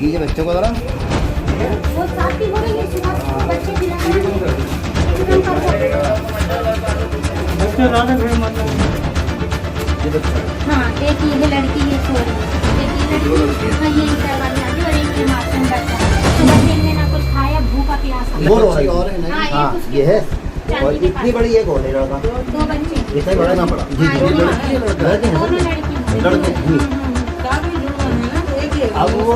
कीजिए बच्चों को जरा। वो साथी हो रही है सुबह बच्चे दिलाने बच्चे ज़्यादा भीड़ मत हाँ देखिए ये लड़की ये सो रही है, देखिए लड़की हाँ ये इंटरवल है और एक ये मासूम बच्चा सुबह से इनने ना कुछ खाया, भूखा प्यासा। वो रो रही और है ना। हाँ ये है। और इतनी बड़ी एक और है लड़का। दो बच्चे इतना बड़ा ना बड़ा। जी जी लड़के हैं। दोनों लड़की लड़के जी। अब वो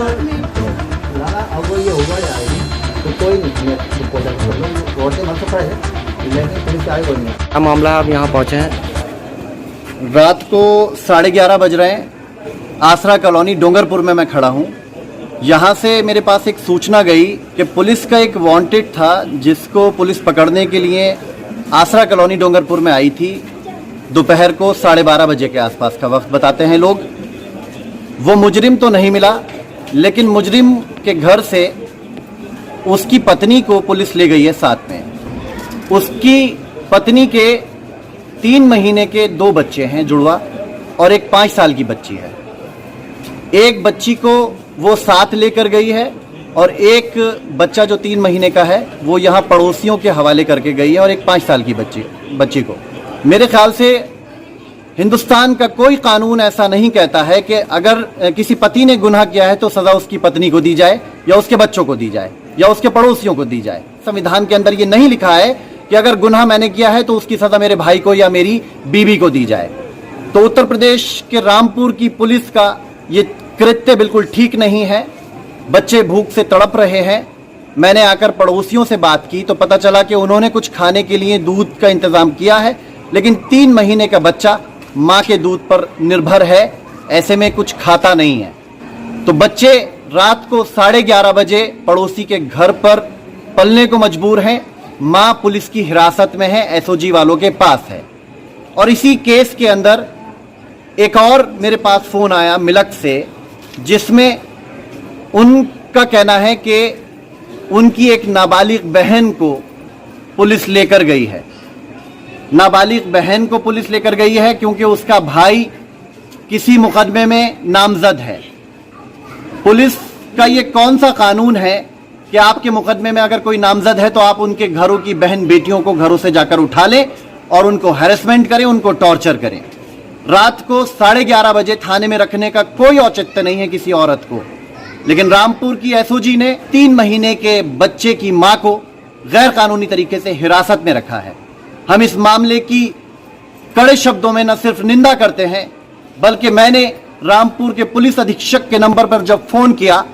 लगा अब वो ये होगा जाएगी तो कोई नहीं रोड से मत पड़े लेकिन पुलिस आए कोई नहीं। क्या मामला है? आप यहाँ पहुँचे हैं? रात को 11:30 बज रहे हैं। आसरा कॉलोनी डोंगरपुर में मैं खड़ा हूँ। यहाँ से मेरे पास एक सूचना गई कि पुलिस का एक वांटेड था जिसको पुलिस पकड़ने के लिए आसरा कॉलोनी डोंगरपुर में आई थी। दोपहर को 12:30 बजे के आसपास का वक्त बताते हैं लोग। वो मुजरिम तो नहीं मिला, लेकिन मुजरिम के घर से उसकी पत्नी को पुलिस ले गई है साथ में। उसकी पत्नी के 3 महीने के 2 बच्चे हैं जुड़वा और एक 5 साल की बच्ची है। एक बच्ची को वो साथ लेकर गई है और एक बच्चा जो 3 महीने का है वो यहाँ पड़ोसियों के हवाले करके गई है और एक 5 साल की बच्ची को। मेरे ख्याल से हिंदुस्तान का कोई कानून ऐसा नहीं कहता है कि अगर किसी पति ने गुनाह किया है तो सज़ा उसकी पत्नी को दी जाए या उसके बच्चों को दी जाए या उसके पड़ोसियों को दी जाए। संविधान के अंदर ये नहीं लिखा है कि अगर गुनाह मैंने किया है तो उसकी सज़ा मेरे भाई को या मेरी बीवी को दी जाए। तो उत्तर प्रदेश के रामपुर की पुलिस का ये कृत्य बिल्कुल ठीक नहीं है। बच्चे भूख से तड़प रहे हैं। मैंने आकर पड़ोसियों से बात की तो पता चला कि उन्होंने कुछ खाने के लिए दूध का इंतज़ाम किया है, लेकिन 3 महीने का बच्चा माँ के दूध पर निर्भर है, ऐसे में कुछ खाता नहीं है। तो बच्चे रात को 11:30 बजे पड़ोसी के घर पर पलने को मजबूर हैं। माँ पुलिस की हिरासत में है, एसओजी वालों के पास है। और इसी केस के अंदर एक और मेरे पास फ़ोन आया मिलक से, जिसमें उनका कहना है कि उनकी एक नाबालिग बहन को पुलिस लेकर गई है। नाबालिग बहन को पुलिस लेकर गई है क्योंकि उसका भाई किसी मुकदमे में नामजद है। पुलिस का ये कौन सा कानून है कि आपके मुकदमे में अगर कोई नामजद है तो आप उनके घरों की बहन बेटियों को घरों से जाकर उठा लें और उनको हैरेसमेंट करें, उनको टॉर्चर करें। रात को 11:30 बजे थाने में रखने का कोई औचित्य नहीं है किसी औरत को, लेकिन रामपुर की एसओजी ने 3 महीने के बच्चे की मां को गैर कानूनी तरीके से हिरासत में रखा है। हम इस मामले की कड़े शब्दों में न सिर्फ निंदा करते हैं, बल्कि मैंने रामपुर के पुलिस अधीक्षक के नंबर पर जब फ़ोन किया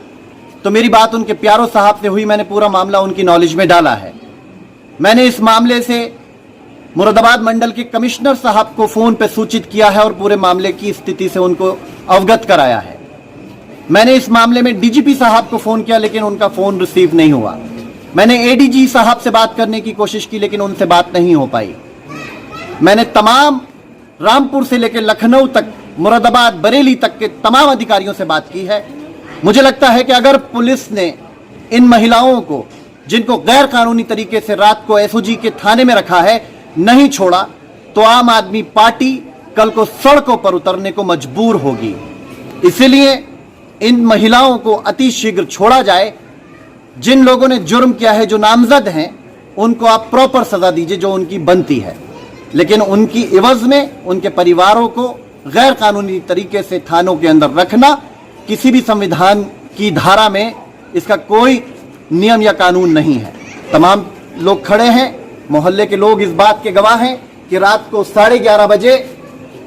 तो मेरी बात उनके प्यारो साहब से हुई। मैंने पूरा मामला उनकी नॉलेज में डाला है। मैंने इस मामले से मुरादाबाद मंडल के कमिश्नर साहब को फ़ोन पर सूचित किया है और पूरे मामले की स्थिति से उनको अवगत कराया है। मैंने इस मामले में डीजीपी साहब को फ़ोन किया, लेकिन उनका फ़ोन रिसीव नहीं हुआ। मैंने एडीजी साहब से बात करने की कोशिश की, लेकिन उनसे बात नहीं हो पाई। मैंने तमाम रामपुर से लेकर लखनऊ तक, मुरादाबाद, बरेली तक के तमाम अधिकारियों से बात की है। मुझे लगता है कि अगर पुलिस ने इन महिलाओं को, जिनको गैर कानूनी तरीके से रात को एसओजी के थाने में रखा है, नहीं छोड़ा तो आम आदमी पार्टी कल को सड़कों पर उतरने को मजबूर होगी। इसलिए इन महिलाओं को अति शीघ्र छोड़ा जाए। जिन लोगों ने जुर्म किया है, जो नामजद हैं, उनको आप प्रॉपर सजा दीजिए जो उनकी बनती है, लेकिन उनकी इवज में उनके परिवारों को गैर कानूनी तरीके से थानों के अंदर रखना किसी भी संविधान की धारा में इसका कोई नियम या कानून नहीं है। तमाम लोग खड़े हैं, मोहल्ले के लोग इस बात के गवाह हैं कि रात को 11:30 बजे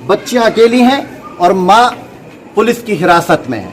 बच्चियां अकेली हैं और मां पुलिस की हिरासत में है।